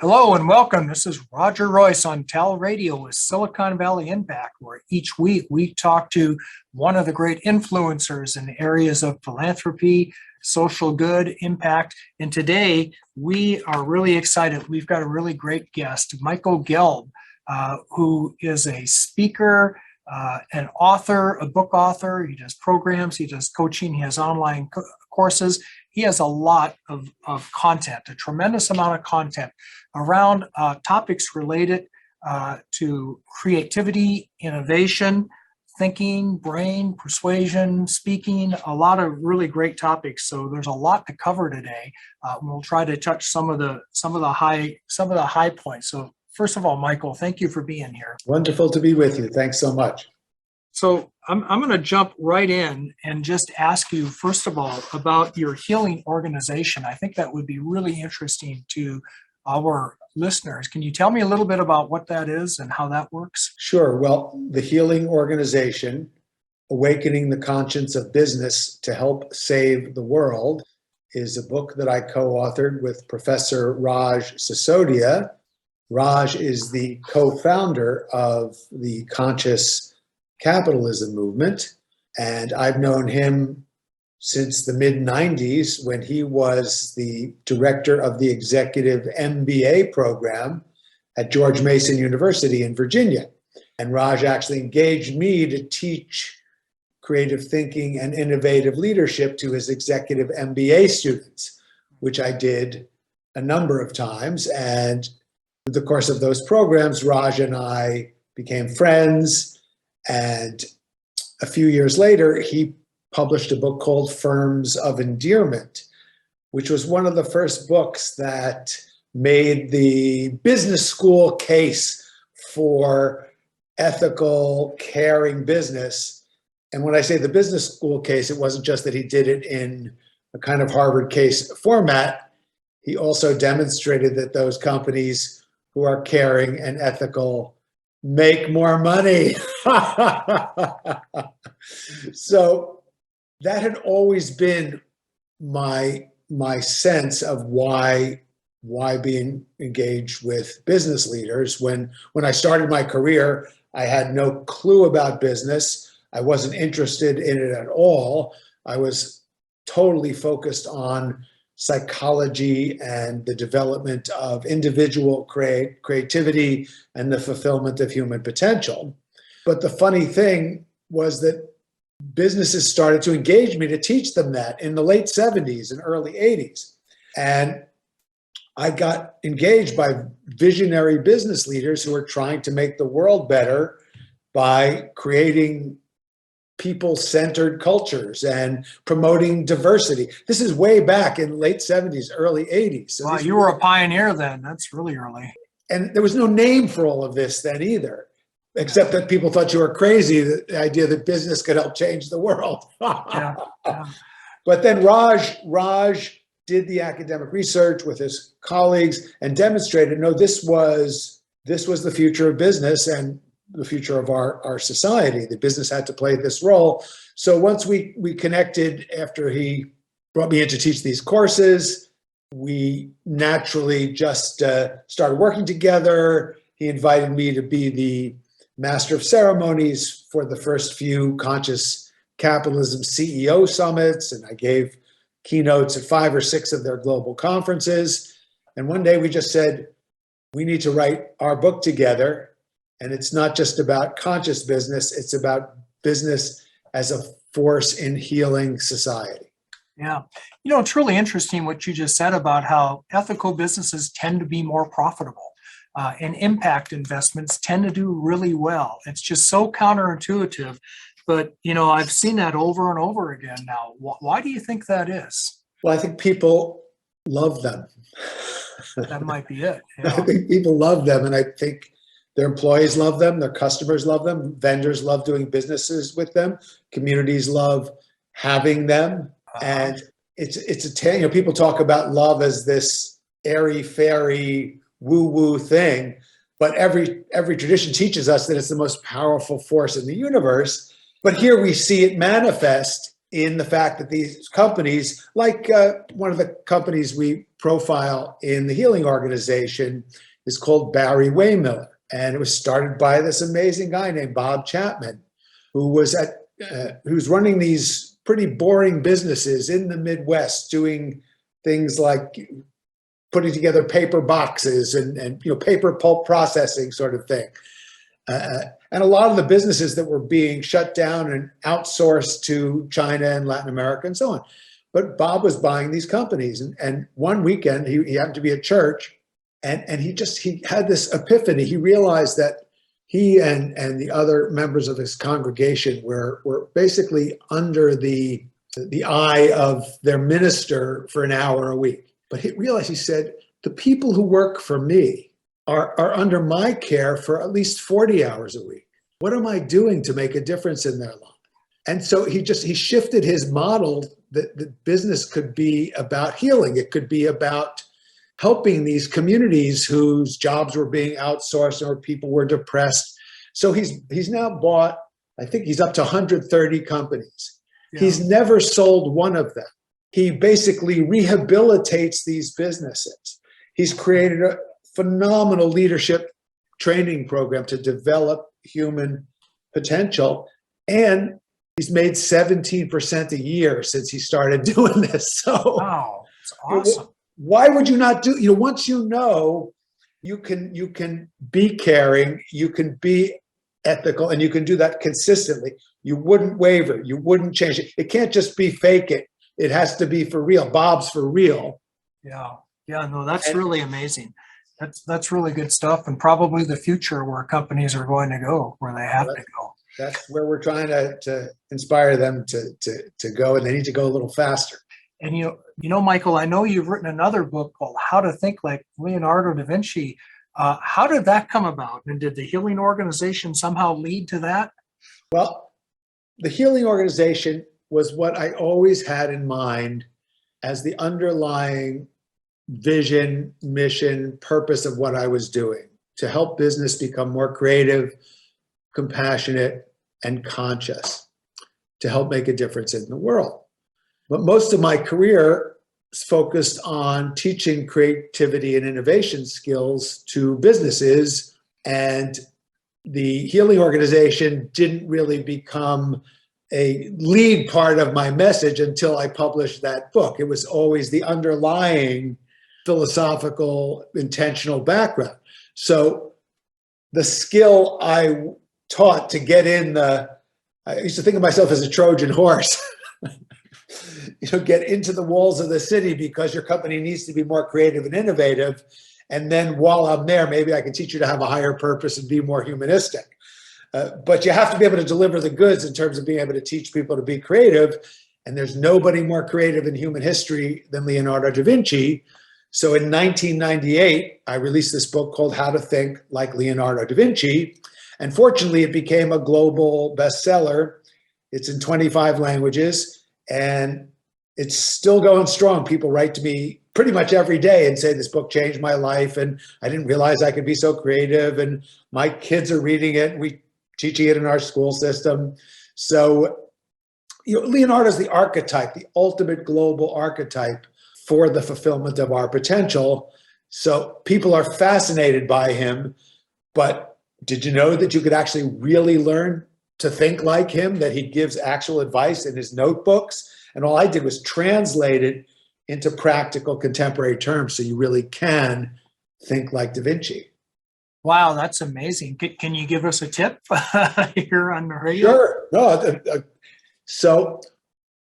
Hello and welcome. This is Roger Royse on TALRadio with Silicon Valley Impact, where each week we talk to one of the great influencers in areas of philanthropy, social good, impact. And today we are really excited. We've got a really great guest, Michael Gelb, who is a speaker, an author, a book author. He does programs, he does coaching, he has online courses. He has a lot of content, a tremendous amount of content around topics related to creativity, innovation, thinking, brain, persuasion, speaking, a lot of really great topics. So there's a lot to cover today. We'll try to touch some of the high points. So first of all, Michael, thank you for being here. Wonderful to be with you. Thanks so much. So I'm going to jump right in and just ask you, first of all, about your healing organization. I think that would be really interesting to our listeners. Can you tell me a little bit about what that is and how that works? Sure. Well, the Healing Organization, Awakening the Conscience of Business to Help Save the World, is a book that I co-authored with Professor Raj Sisodia. Raj is the co-founder of the Conscious Capitalism movement, and I've known him since the mid-90s when he was the director of the executive MBA program at George Mason University in Virginia. And Raj actually engaged me to teach creative thinking and innovative leadership to his executive MBA students, which I did a number of times. And in the course of those programs, Raj and I became friends. And a few years later, he published a book called Firms of Endearment, which was one of the first books that made the business school case for ethical, caring business. And when I say the business school case, it wasn't just that he did it in a kind of Harvard case format. He also demonstrated that those companies who are caring and ethical make more money. So that had always been my sense of why being engaged with business leaders. When I started my career, I had no clue about business. I wasn't interested in it at all. I was totally focused on psychology and the development of individual creativity and the fulfillment of human potential. But the funny thing was that businesses started to engage me to teach them that in the late 70s and early 80s. And I got engaged by visionary business leaders who were trying to make the world better by creating people-centered cultures and promoting diversity. This is way back in late 70s, early 80s. So wow, you were a pioneer then. That's really early. And there was no name for all of this then either, except that people thought you were crazy, the idea that business could help change the world. Yeah. But then Raj did the academic research with his colleagues and demonstrated, no, this was the future of business and the future of our society. The business had to play this role. So once we connected after he brought me in to teach these courses, we naturally just started working together. He invited me to be the master of ceremonies for the first few Conscious Capitalism CEO summits, and I gave keynotes at 5 or 6 of their global conferences. And one day we just said, we need to write our book together. And it's not just about conscious business, it's about business as a force in healing society. Yeah. You know, it's really interesting what you just said about how ethical businesses tend to be more profitable and impact investments tend to do really well. It's just so counterintuitive. But, you know, I've seen that over and over again now. Why do you think that is? Well, I think people love them. That might be it. Yeah. I think people love them, and I think their employees love them, their customers love them, vendors love doing businesses with them, communities love having them. And people talk about love as this airy-fairy, woo-woo thing, but every tradition teaches us that it's the most powerful force in the universe. But here we see it manifest in the fact that these companies, like one of the companies we profile in the healing organization is called Barry Waymiller. And it was started by this amazing guy named Bob Chapman, who was who's running these pretty boring businesses in the Midwest, doing things like putting together paper boxes and paper pulp processing sort of thing. And a lot of the businesses that were being shut down and outsourced to China and Latin America and so on. But Bob was buying these companies. And one weekend, he happened to be at church, and he had this epiphany. He realized that he and the other members of his congregation were basically under the eye of their minister for an hour a week. But he realized, he said, the people who work for me are under my care for at least 40 hours a week. What am I doing to make a difference in their life? And so he shifted his model that business could be about healing. It could be about helping these communities whose jobs were being outsourced or people were depressed. So he's now bought, I think he's up to 130 companies. Yeah. He's never sold one of them. He basically rehabilitates these businesses. He's created a phenomenal leadership training program to develop human potential. And he's made 17% a year since he started doing this. So wow, it's awesome. Why would you not do, once you can be caring, you can be ethical, and you can do that consistently. You wouldn't waver. You wouldn't change it. It can't just be fake it. It has to be for real. Bob's for real. Yeah. No, that's really amazing. That's really good stuff, and probably the future where companies are going to go, where they have to go. That's where we're trying to inspire them to go, and they need to go a little faster. And Michael, I know you've written another book called How to Think Like Leonardo Da Vinci. How did that come about? And did the healing organization somehow lead to that? Well, the healing organization was what I always had in mind as the underlying vision, mission, purpose of what I was doing, to help business become more creative, compassionate, and conscious, to help make a difference in the world. But most of my career is focused on teaching creativity and innovation skills to businesses, and the healing organization didn't really become a lead part of my message until I published that book. It was always the underlying philosophical, intentional background. So the skill I taught to get in I used to think of myself as a Trojan horse, get into the walls of the city because your company needs to be more creative and innovative. And then while I'm there, maybe I can teach you to have a higher purpose and be more humanistic. But you have to be able to deliver the goods in terms of being able to teach people to be creative. And there's nobody more creative in human history than Leonardo da Vinci. So in 1998, I released this book called How to Think Like Leonardo da Vinci. And fortunately, it became a global bestseller. It's in 25 languages, and it's still going strong. People write to me pretty much every day and say, this book changed my life, and I didn't realize I could be so creative, and my kids are reading it. We teaching it in our school system. So, Leonardo's the archetype, the ultimate global archetype for the fulfillment of our potential. So people are fascinated by him, but did you know that you could actually really learn to think like him, that he gives actual advice in his notebooks? And all I did was translate it into practical contemporary terms so you really can think like Da Vinci. Wow, that's amazing. Can you give us a tip here on the radio? Sure. No, so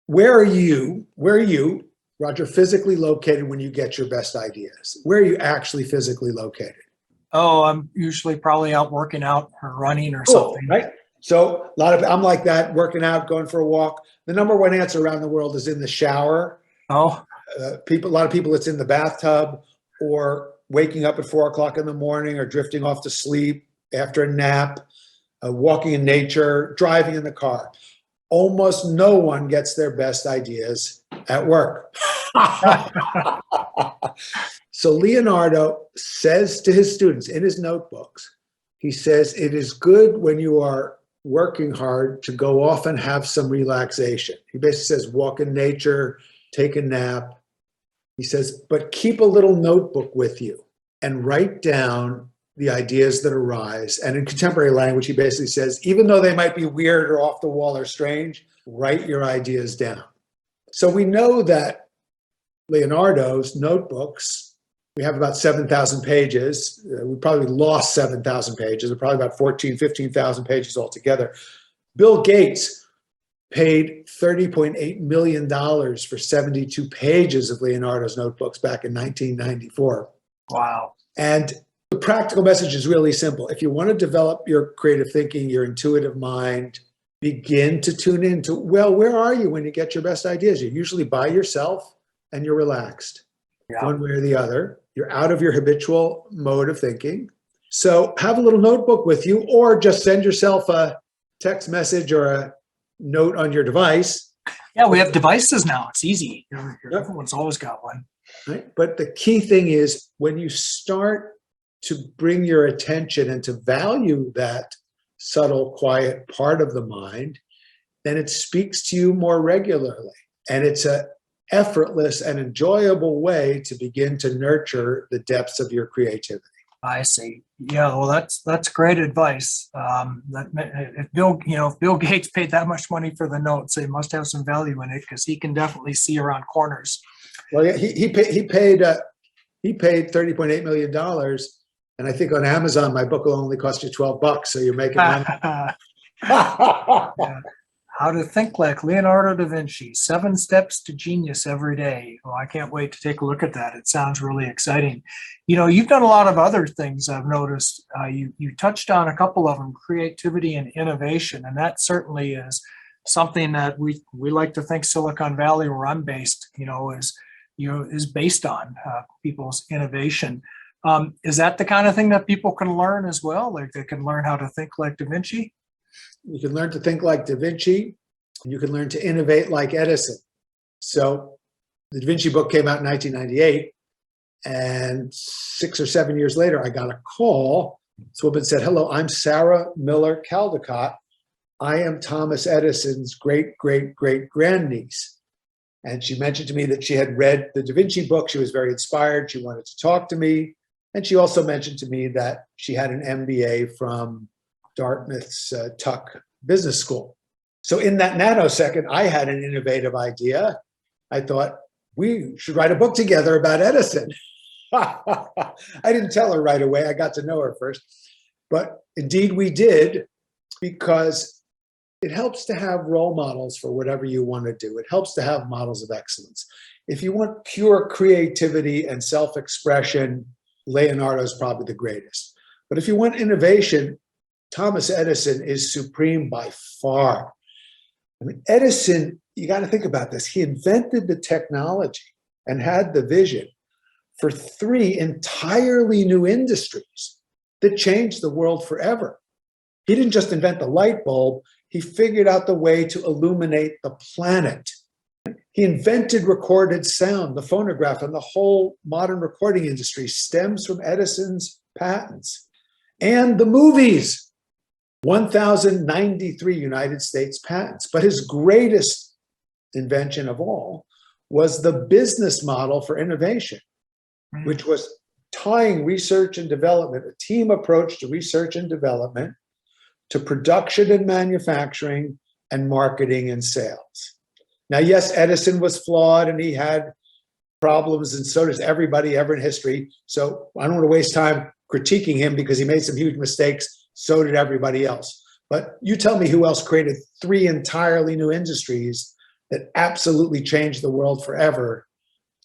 where are you, Roger, physically located when you get your best ideas? Where are you actually physically located? Oh, I'm usually probably out working out or running or something. Right? So I'm like that, working out, going for a walk. The number one answer around the world is in the shower. Oh, A lot of people, it's in the bathtub, or waking up at 4 o'clock in the morning, or drifting off to sleep after a nap, walking in nature, driving in the car. Almost no one gets their best ideas at work. So Leonardo says to his students in his notebooks, he says, it is good when you are working hard to go off and have some relaxation. He basically says, walk in nature, take a nap. He says, but keep a little notebook with you and write down the ideas that arise. And in contemporary language, he basically says, even though they might be weird or off the wall or strange, write your ideas down. So we know that Leonardo's notebooks, we have about 7,000 pages. We probably lost 7,000 pages. We're probably about 14, 15,000 pages altogether. Bill Gates paid $30.8 million for 72 pages of Leonardo's notebooks back in 1994. Wow. And the practical message is really simple. If you want to develop your creative thinking, your intuitive mind, begin to tune into, well, where are you when you get your best ideas? You're usually by yourself and you're relaxed. Yeah. One way or the other. You're out of your habitual mode of thinking. So have a little notebook with you, or just send yourself a text message or a note on your device. Yeah, we have devices now. It's easy. Yep. Everyone's always got one. Right? But the key thing is when you start to bring your attention and to value that subtle, quiet part of the mind, then it speaks to you more regularly. And it's a effortless and enjoyable way to begin to nurture the depths of your creativity. I see. Yeah, well, that's great advice. If Bill Gates paid that much money for the notes, they must have some value in it, because he can definitely see around corners. Well, yeah, he paid $30.8 million, and I think on Amazon my book will only cost you $12, so you're making money. Yeah. How to Think Like Leonardo da Vinci, 7 Steps to Genius Every Day. Well, I can't wait to take a look at that. It sounds really exciting. You've done a lot of other things, I've noticed. You touched on a couple of them, creativity and innovation, and that certainly is something that we like to think Silicon Valley, where I'm based, is based on people's innovation. Is that the kind of thing that people can learn as well? Like they can learn how to think like Da Vinci? You can learn to think like Da Vinci, and you can learn to innovate like Edison. So the Da Vinci book came out in 1998, and 6 or 7 years later, I got a call. This woman said, hello, I'm Sarah Miller Caldecott. I am Thomas Edison's great-great-great-grandniece. And she mentioned to me that she had read the Da Vinci book. She was very inspired. She wanted to talk to me. And she also mentioned to me that she had an MBA from Dartmouth's Tuck Business School. So in that nanosecond, I had an innovative idea. I thought, we should write a book together about Edison. I didn't tell her right away. I got to know her first. But indeed we did, because it helps to have role models for whatever you want to do. It helps to have models of excellence. If you want pure creativity and self-expression, Leonardo's probably the greatest. But if you want innovation, Thomas Edison is supreme by far. I mean, Edison, you got to think about this. He invented the technology and had the vision for 3 entirely new industries that changed the world forever. He didn't just invent the light bulb, he figured out the way to illuminate the planet. He invented recorded sound. The phonograph and the whole modern recording industry stems from Edison's patents. And the movies. 1,093 United States patents. But his greatest invention of all was the business model for innovation, which was tying research and development, a team approach to research and development, to production and manufacturing and marketing and sales. Now, yes, Edison was flawed and he had problems, and so does everybody ever in history. So I don't want to waste time critiquing him because he made some huge mistakes. So did everybody else. But you tell me who else created 3 entirely new industries that absolutely changed the world forever.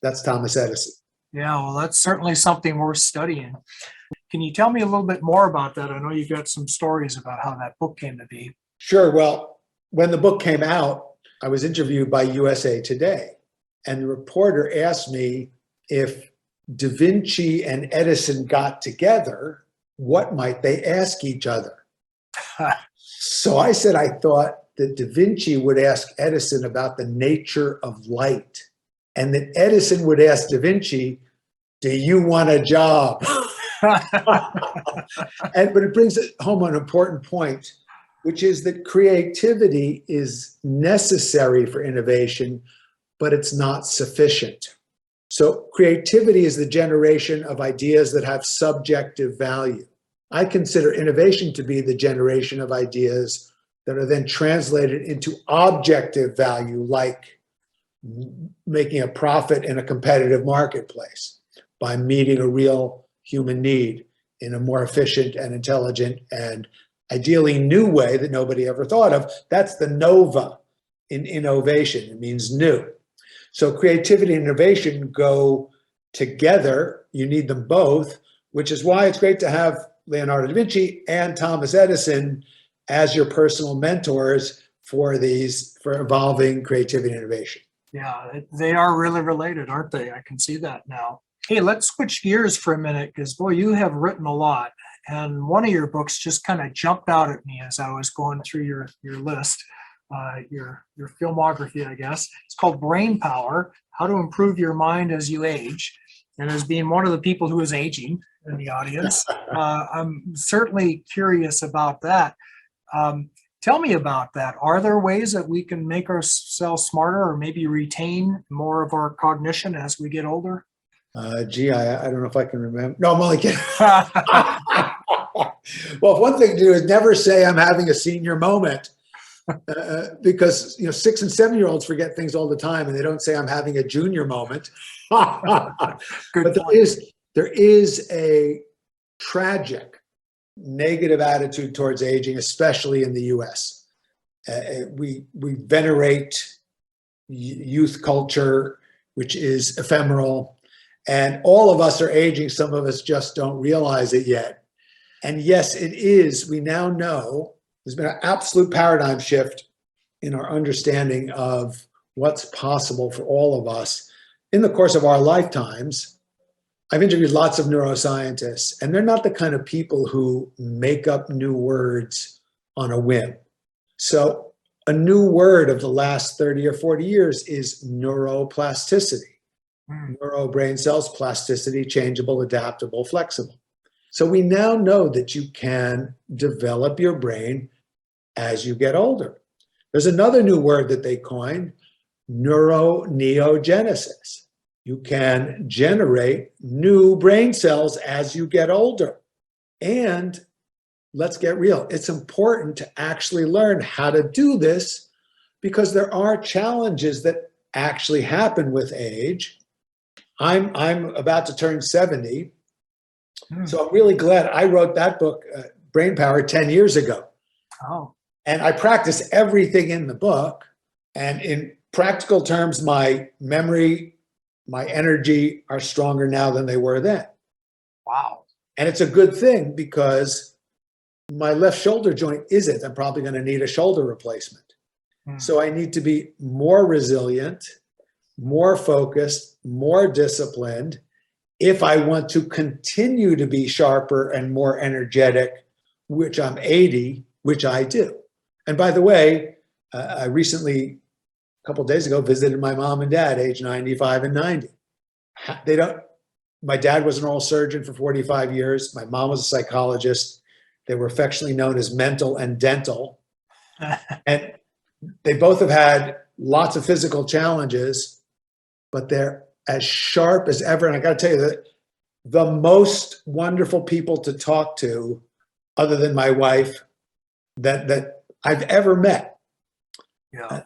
That's Thomas Edison. Yeah, well, that's certainly something worth studying. Can you tell me a little bit more about that? I know you've got some stories about how that book came to be. Sure. Well, when the book came out, I was interviewed by USA Today, and the reporter asked me if Da Vinci and Edison got together, what might they ask each other? So I said I thought that Da Vinci would ask Edison about the nature of light, and that Edison would ask Da Vinci, do you want a job? But it brings home an important point. which is that creativity is necessary for innovation, but it's not sufficient. So creativity is the generation of ideas that have subjective value. I consider innovation to be the generation of ideas that are then translated into objective value, like making a profit in a competitive marketplace by meeting a real human need in a more efficient and intelligent and ideally new way that nobody ever thought of. That's the nova in innovation. It means new. So creativity and innovation go together. You need them both, which is why it's great to have Leonardo da Vinci and Thomas Edison as your personal mentors for evolving creativity and innovation. Yeah, they are really related, aren't they? I can see that now. Hey, let's switch gears for a minute, because boy, you have written a lot. And one of your books just kind of jumped out at me as I was going through your list, your filmography, I guess. It's called Brain Power: How to Improve Your Mind as You Age. And as being one of the people who is aging in the audience, I'm certainly curious about that. Tell me about that. Are there ways that we can make ourselves smarter or maybe retain more of our cognition as we get older? I don't know if I can remember. No, I'm only kidding. Well, one thing to do is never say I'm having a senior moment, because 6 and 7-year-olds forget things all the time, and they don't say I'm having a junior moment. But there is a tragic negative attitude towards aging, especially in the U.S. We venerate youth culture, which is ephemeral, and all of us are aging. Some of us just don't realize it yet. And yes, it is. We now know there's been an absolute paradigm shift in our understanding of what's possible for all of us in the course of our lifetimes. I've interviewed lots of neuroscientists, and they're not the kind of people who make up new words on a whim. So a new word of the last 30 or 40 years is neuroplasticity. Neuro brain cells, plasticity, changeable, adaptable, flexible. So we now know that you can develop your brain as you get older. There's another new word that they coined, neuroneogenesis. You can generate new brain cells as you get older. And let's get real, it's important to actually learn how to do this, because there are challenges that actually happen with age. I'm about to turn 70. So I'm really glad I wrote that book, Brain Power, 10 years ago. Oh. And I practice everything in the book. And in practical terms, my memory, my energy are stronger now than they were then. Wow. And it's a good thing, because my left shoulder joint isn't. I'm probably going to need a shoulder replacement. So I need to be more resilient, more focused, more disciplined if I want to continue to be sharper and more energetic, which I'm 80, which I do. And by the way, I recently, a couple of days ago, visited my mom and dad, age 95 and 90. My dad was an oral surgeon for 45 years. My mom was a psychologist. They were affectionately known as mental and dental. And they both have had lots of physical challenges, but they're as sharp as ever. And I got to tell you that the most wonderful people to talk to, other than my wife, that I've ever met. Yeah.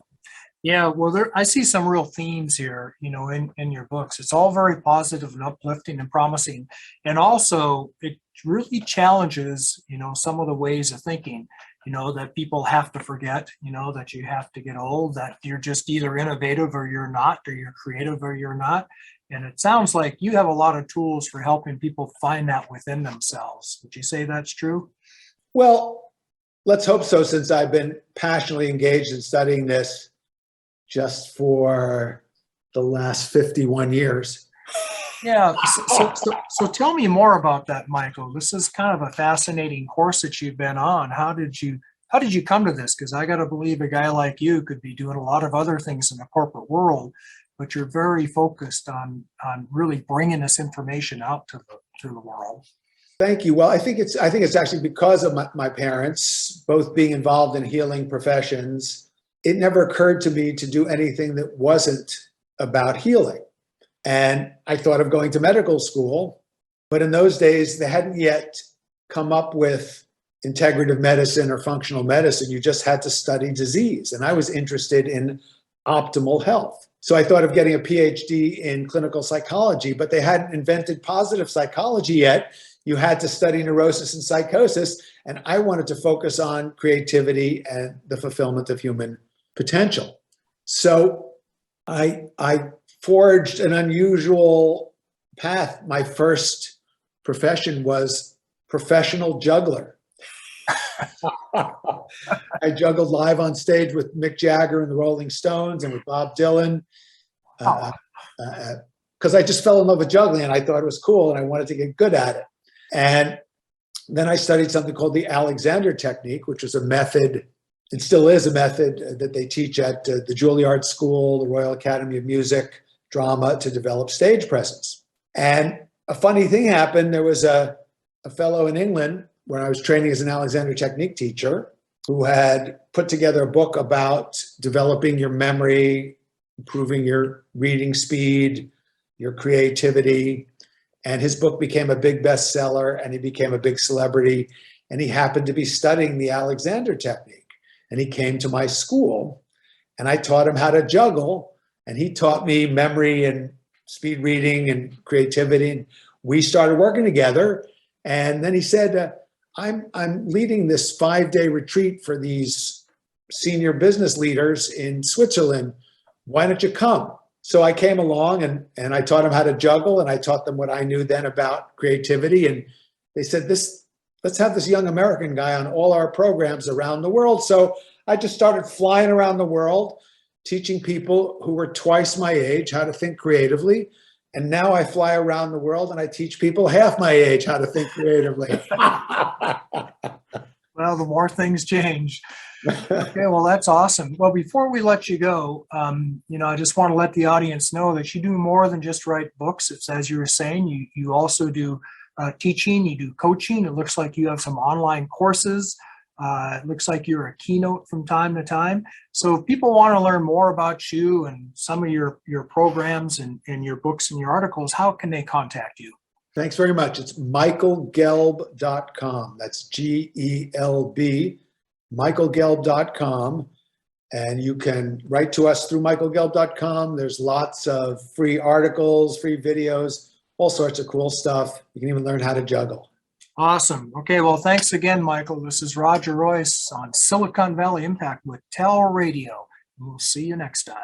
Yeah, well, I see some real themes here, in your books. It's all very positive and uplifting and promising. And also, it really challenges, some of the ways of thinking, that people have to forget, that you have to get old, that you're just either innovative or you're not, or you're creative or you're not. And it sounds like you have a lot of tools for helping people find that within themselves. Would you say that's true? Well, let's hope so, since I've been passionately engaged in studying this just for the last 51 years. Yeah. So tell me more about that, Michael. This is kind of a fascinating course that you've been on. How did you come to this? Because I got to believe a guy like you could be doing a lot of other things in the corporate world, but you're very focused on really bringing this information out to the world. Thank you. Well, I think it's actually because of my parents both being involved in healing professions. It never occurred to me to do anything that wasn't about healing. And I thought of going to medical school, but in those days they hadn't yet come up with integrative medicine or functional medicine. You just had to study disease. And I was interested in optimal health. So I thought of getting a PhD in clinical psychology, but they hadn't invented positive psychology yet. You had to study neurosis and psychosis. And I wanted to focus on creativity and the fulfillment of human potential. So I forged an unusual path. My first profession was professional juggler. I juggled live on stage with Mick Jagger and the Rolling Stones and with Bob Dylan because I just fell in love with juggling and I thought it was cool and I wanted to get good at it. And then I studied something called the Alexander Technique, which was a method, and still is a method that they teach at the Juilliard School, the Royal Academy of Music, Drama, to develop stage presence. And a funny thing happened. There was a fellow in England when I was training as an Alexander Technique teacher who had put together a book about developing your memory, improving your reading speed, your creativity. And his book became a big bestseller and he became a big celebrity. And he happened to be studying the Alexander Technique. And he came to my school and I taught him how to juggle. And he taught me memory and speed reading and creativity. And we started working together. And then he said, I'm leading this 5-day retreat for these senior business leaders in Switzerland. Why don't you come? So I came along and I taught them how to juggle and I taught them what I knew then about creativity. And they said, let's have this young American guy on all our programs around the world. So I just started flying around the world, teaching people who were twice my age how to think creatively. And now I fly around the world and I teach people half my age how to think creatively. Well, the more things change. Okay, well, that's awesome. Well, before we let you go, I just want to let the audience know that you do more than just write books. It's, as you were saying, you also do teaching, you do coaching. It looks like you have some online courses. It looks like you're a keynote from time to time. So if people want to learn more about you and some of your programs and your books and your articles, how can they contact you? Thanks very much. It's michaelgelb.com. That's GELB, michaelgelb.com. And you can write to us through michaelgelb.com. There's lots of free articles, free videos, all sorts of cool stuff. You can even learn how to juggle. Awesome. Okay, well, thanks again, Michael. This is Roger Royse on Silicon Valley Impact with TALRadio. We'll see you next time.